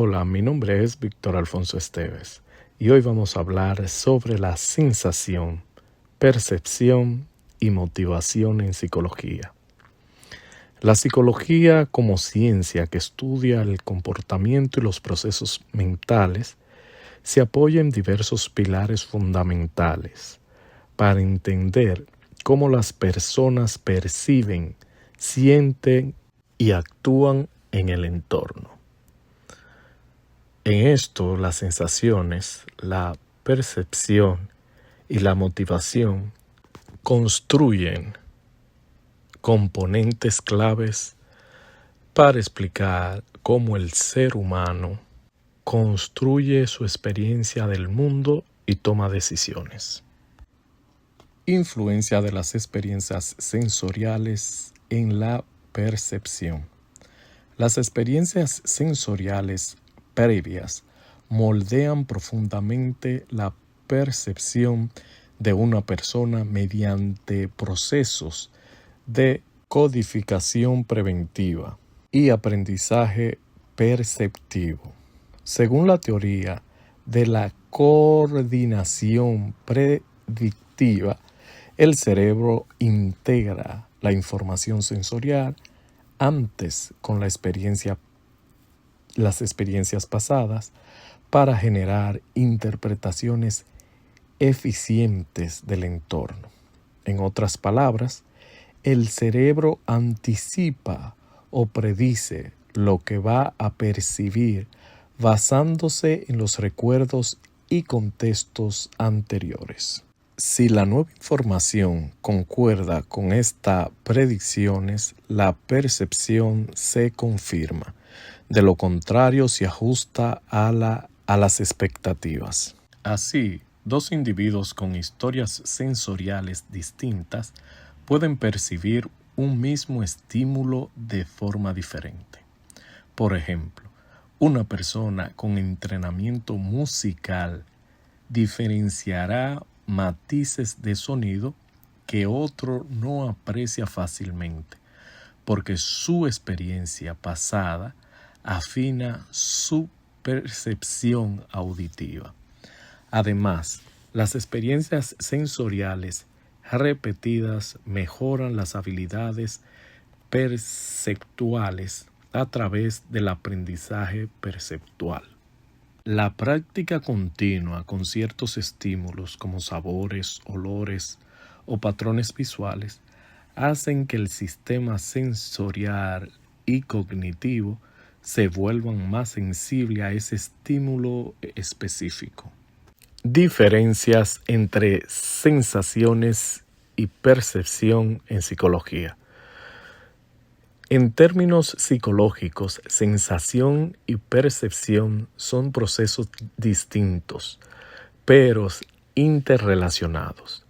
Hola, mi nombre es Víctor Alfonso Esteves y hoy vamos a hablar sobre la sensación, percepción y motivación en psicología. La psicología como ciencia que estudia el comportamiento y los procesos mentales se apoya en diversos pilares fundamentales para entender cómo las personas perciben, sienten y actúan en el entorno. En esto, las sensaciones, la percepción y la motivación construyen componentes claves para explicar cómo el ser humano construye su experiencia del mundo y toma decisiones. Influencia de las experiencias sensoriales en la percepción. Las experiencias sensoriales previas moldean profundamente la percepción de una persona mediante procesos de codificación preventiva y aprendizaje perceptivo. Según la teoría de la coordinación predictiva, el cerebro integra la información sensorial antes con las experiencias pasadas para generar interpretaciones eficientes del entorno. En otras palabras, el cerebro anticipa o predice lo que va a percibir basándose en los recuerdos y contextos anteriores. Si la nueva información concuerda con estas predicciones, la percepción se confirma. De lo contrario, se ajusta a las expectativas. Así, dos individuos con historias sensoriales distintas pueden percibir un mismo estímulo de forma diferente. Por ejemplo, una persona con entrenamiento musical diferenciará matices de sonido que otro no aprecia fácilmente, porque su experiencia pasada afina su percepción auditiva. Además, las experiencias sensoriales repetidas mejoran las habilidades perceptuales a través del aprendizaje perceptual. La práctica continua con ciertos estímulos como sabores, olores o patrones visuales hacen que el sistema sensorial y cognitivo se vuelvan más sensibles a ese estímulo específico. Diferencias entre sensaciones y percepción en psicología. En términos psicológicos, sensación y percepción son procesos distintos, pero interrelacionados.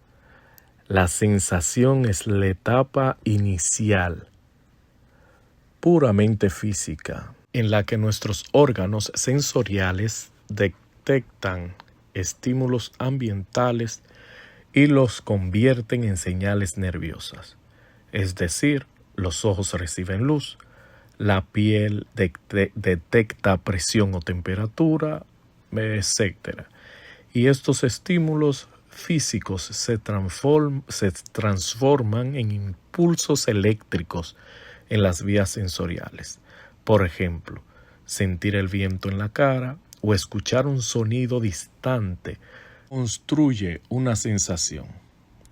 La sensación es la etapa inicial, puramente física, en la que nuestros órganos sensoriales detectan estímulos ambientales y los convierten en señales nerviosas. Es decir, los ojos reciben luz, la piel detecta presión o temperatura, etc. Y estos estímulos físicos se transforman en impulsos eléctricos en las vías sensoriales. Por ejemplo, sentir el viento en la cara o escuchar un sonido distante construye una sensación.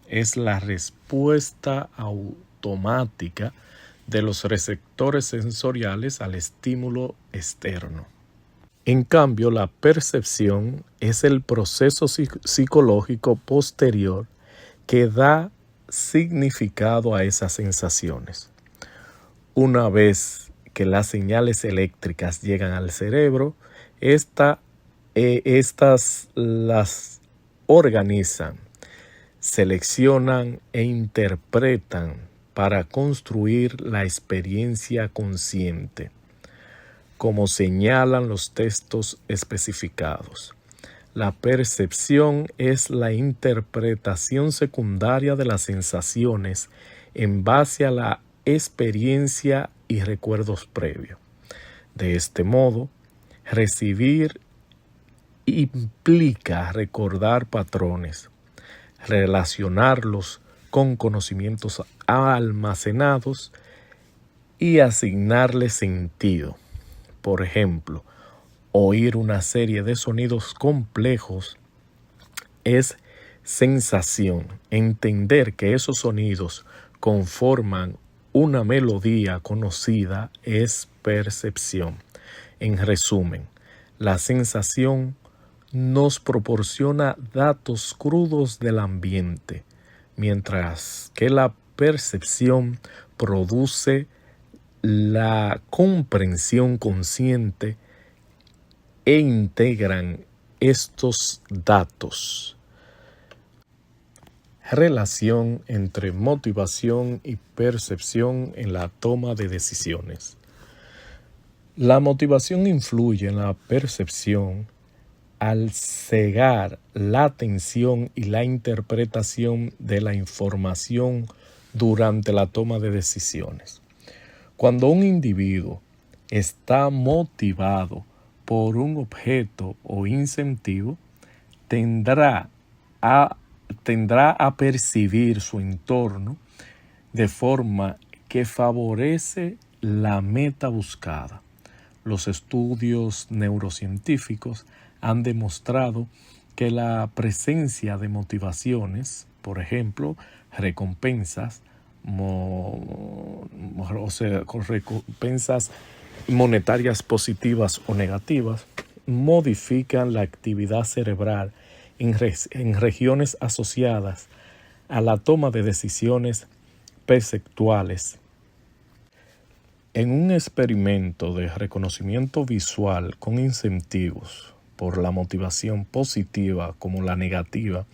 Es la respuesta automática de los receptores sensoriales al estímulo externo. En cambio, la percepción es el proceso psicológico posterior que da significado a esas sensaciones. Una vez que las señales eléctricas llegan al cerebro, estas las organizan, seleccionan e interpretan para construir la experiencia consciente, como señalan los textos especificados. La percepción es la interpretación secundaria de las sensaciones en base a la experiencia y recuerdos previos. De este modo, Recibir implica recordar patrones, relacionarlos con conocimientos almacenados y asignarle sentido. Por ejemplo, oír una serie de sonidos complejos es sensación. Entender que esos sonidos conforman una melodía conocida es percepción. En resumen, la sensación nos proporciona datos crudos del ambiente, mientras que la percepción produce la comprensión consciente e integran estos datos. Relación entre motivación y percepción en la toma de decisiones. La motivación influye en la percepción al cegar la atención y la interpretación de la información durante la toma de decisiones. Cuando un individuo está motivado por un objeto o incentivo, tendrá a percibir su entorno de forma que favorece la meta buscada. Los estudios neurocientíficos han demostrado que la presencia de motivaciones, por ejemplo, recompensas, recompensas monetarias positivas o negativas, modifican la actividad cerebral en regiones asociadas a la toma de decisiones perceptuales. En un experimento de reconocimiento visual con incentivos por la motivación positiva como la negativa,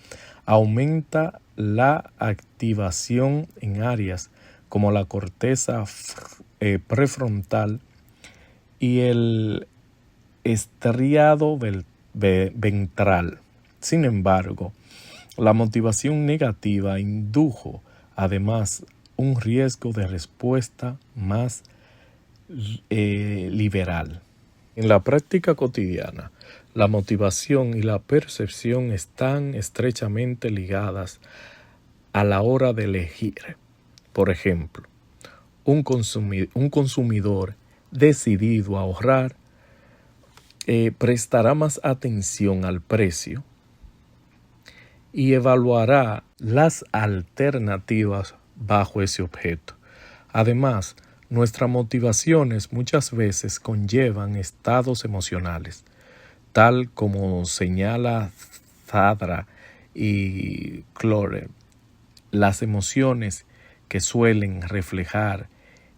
aumenta la activación en áreas como la corteza prefrontal y el estriado ventral. Sin embargo, la motivación negativa indujo además un riesgo de respuesta más liberal. En la práctica cotidiana, la motivación y la percepción están estrechamente ligadas a la hora de elegir. Por ejemplo, un consumidor decidido a ahorrar prestará más atención al precio y evaluará las alternativas bajo ese objeto. Además, nuestras motivaciones muchas veces conllevan estados emocionales, tal como señala Zadra y Clorer. Las emociones que suelen reflejar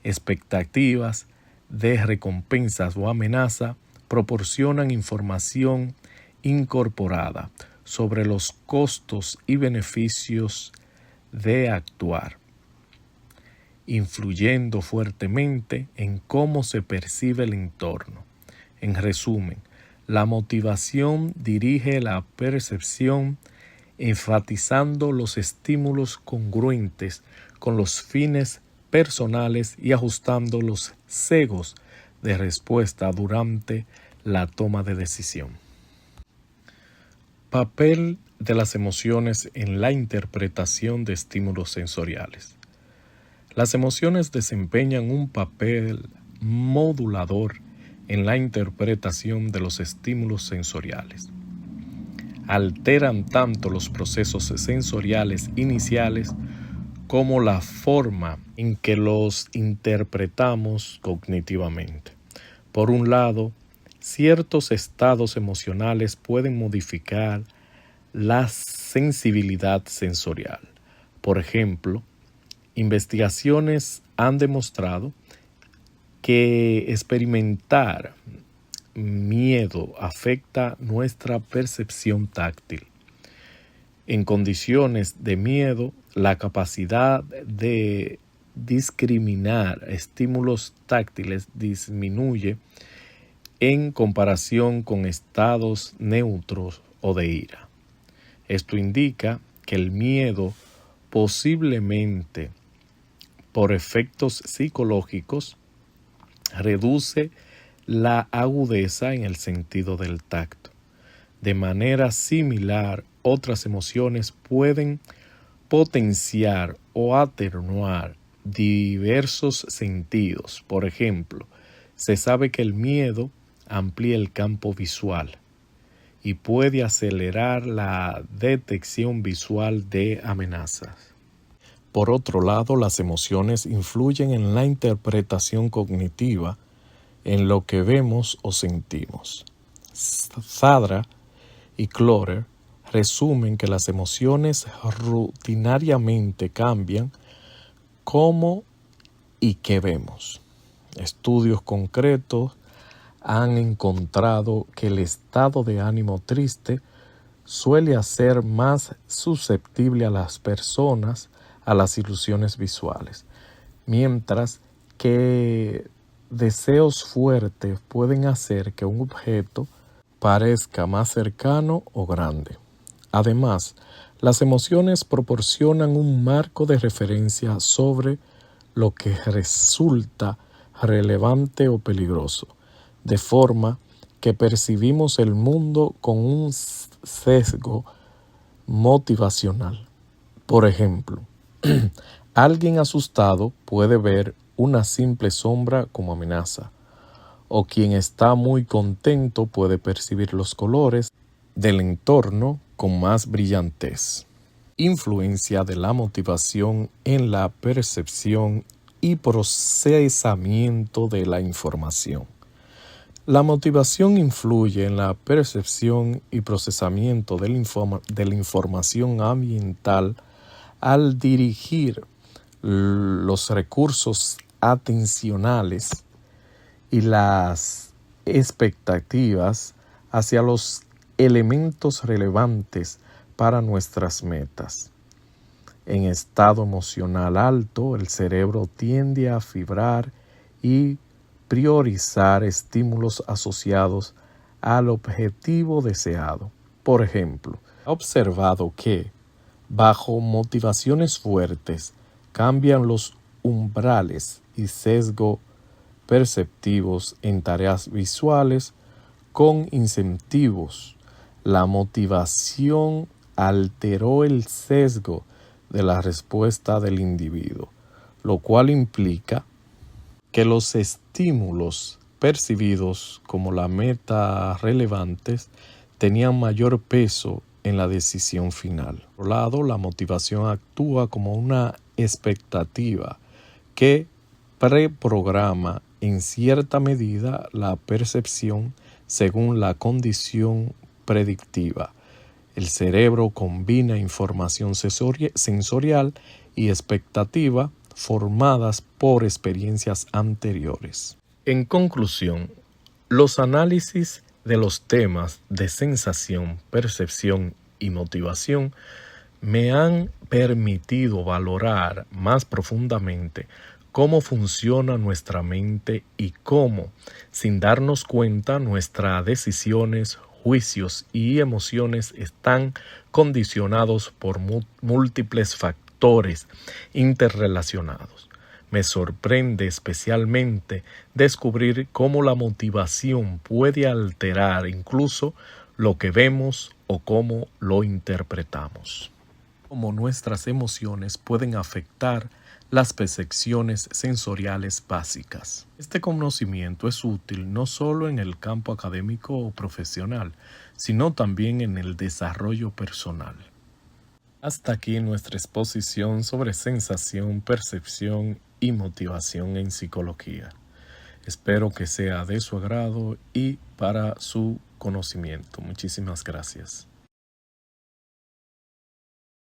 expectativas de recompensas o amenaza proporcionan información incorporada sobre los costos y beneficios de actuar, influyendo fuertemente en cómo se percibe el entorno. En resumen, la motivación dirige la percepción, enfatizando los estímulos congruentes con los fines personales y ajustando los sesgos de respuesta durante la toma de decisión. Papel de las emociones en la interpretación de estímulos sensoriales. Las emociones desempeñan un papel modulador en la interpretación de los estímulos sensoriales. Alteran tanto los procesos sensoriales iniciales como la forma en que los interpretamos cognitivamente. Por un lado, ciertos estados emocionales pueden modificar la sensibilidad sensorial. Por ejemplo, investigaciones han demostrado que experimentar miedo afecta nuestra percepción táctil. En condiciones de miedo, la capacidad de discriminar estímulos táctiles disminuye en comparación con estados neutros o de ira. Esto indica que el miedo, posiblemente por efectos psicológicos, reduce la agudeza en el sentido del tacto. De manera similar, otras emociones pueden potenciar o atenuar diversos sentidos. Por ejemplo, se sabe que el miedo amplía el campo visual y puede acelerar la detección visual de amenazas. Por otro lado, las emociones influyen en la interpretación cognitiva en lo que vemos o sentimos. Zadra y Clorer resumen que las emociones rutinariamente cambian cómo y qué vemos. Estudios concretos han encontrado que el estado de ánimo triste suele hacer más susceptible a las personas a las ilusiones visuales, mientras que deseos fuertes pueden hacer que un objeto parezca más cercano o grande. Además, las emociones proporcionan un marco de referencia sobre lo que resulta relevante o peligroso, de forma que percibimos el mundo con un sesgo motivacional. Por ejemplo, alguien asustado puede ver una simple sombra como amenaza, o quien está muy contento puede percibir los colores del entorno con más brillantez. Influencia de la motivación en la percepción y procesamiento de la información. La motivación influye en la percepción y procesamiento de la información ambiental al dirigir los recursos atencionales y las expectativas hacia los elementos relevantes para nuestras metas. En estado emocional alto, el cerebro tiende a fibrar y priorizar estímulos asociados al objetivo deseado. Por ejemplo, he observado que, bajo motivaciones fuertes, cambian los umbrales y sesgo perceptivos en tareas visuales con incentivos. La motivación alteró el sesgo de la respuesta del individuo, lo cual implica que los estímulos percibidos como la meta relevantes tenían mayor peso en la decisión final. Por otro lado, la motivación actúa como una expectativa que preprograma en cierta medida la percepción según la condición predictiva. El cerebro combina información sensorial y expectativa formadas por experiencias anteriores. En conclusión, los análisis de los temas de sensación, percepción y motivación me han permitido valorar más profundamente cómo funciona nuestra mente y cómo, sin darnos cuenta, nuestras decisiones, juicios y emociones están condicionados por múltiples factores interrelacionados. Me sorprende especialmente descubrir cómo la motivación puede alterar incluso lo que vemos o cómo lo interpretamos. Cómo nuestras emociones pueden afectar las percepciones sensoriales básicas. Este conocimiento es útil no solo en el campo académico o profesional, sino también en el desarrollo personal. Hasta aquí nuestra exposición sobre sensación, percepción y motivación en psicología. Espero que sea de su agrado y para su conocimiento. Muchísimas gracias.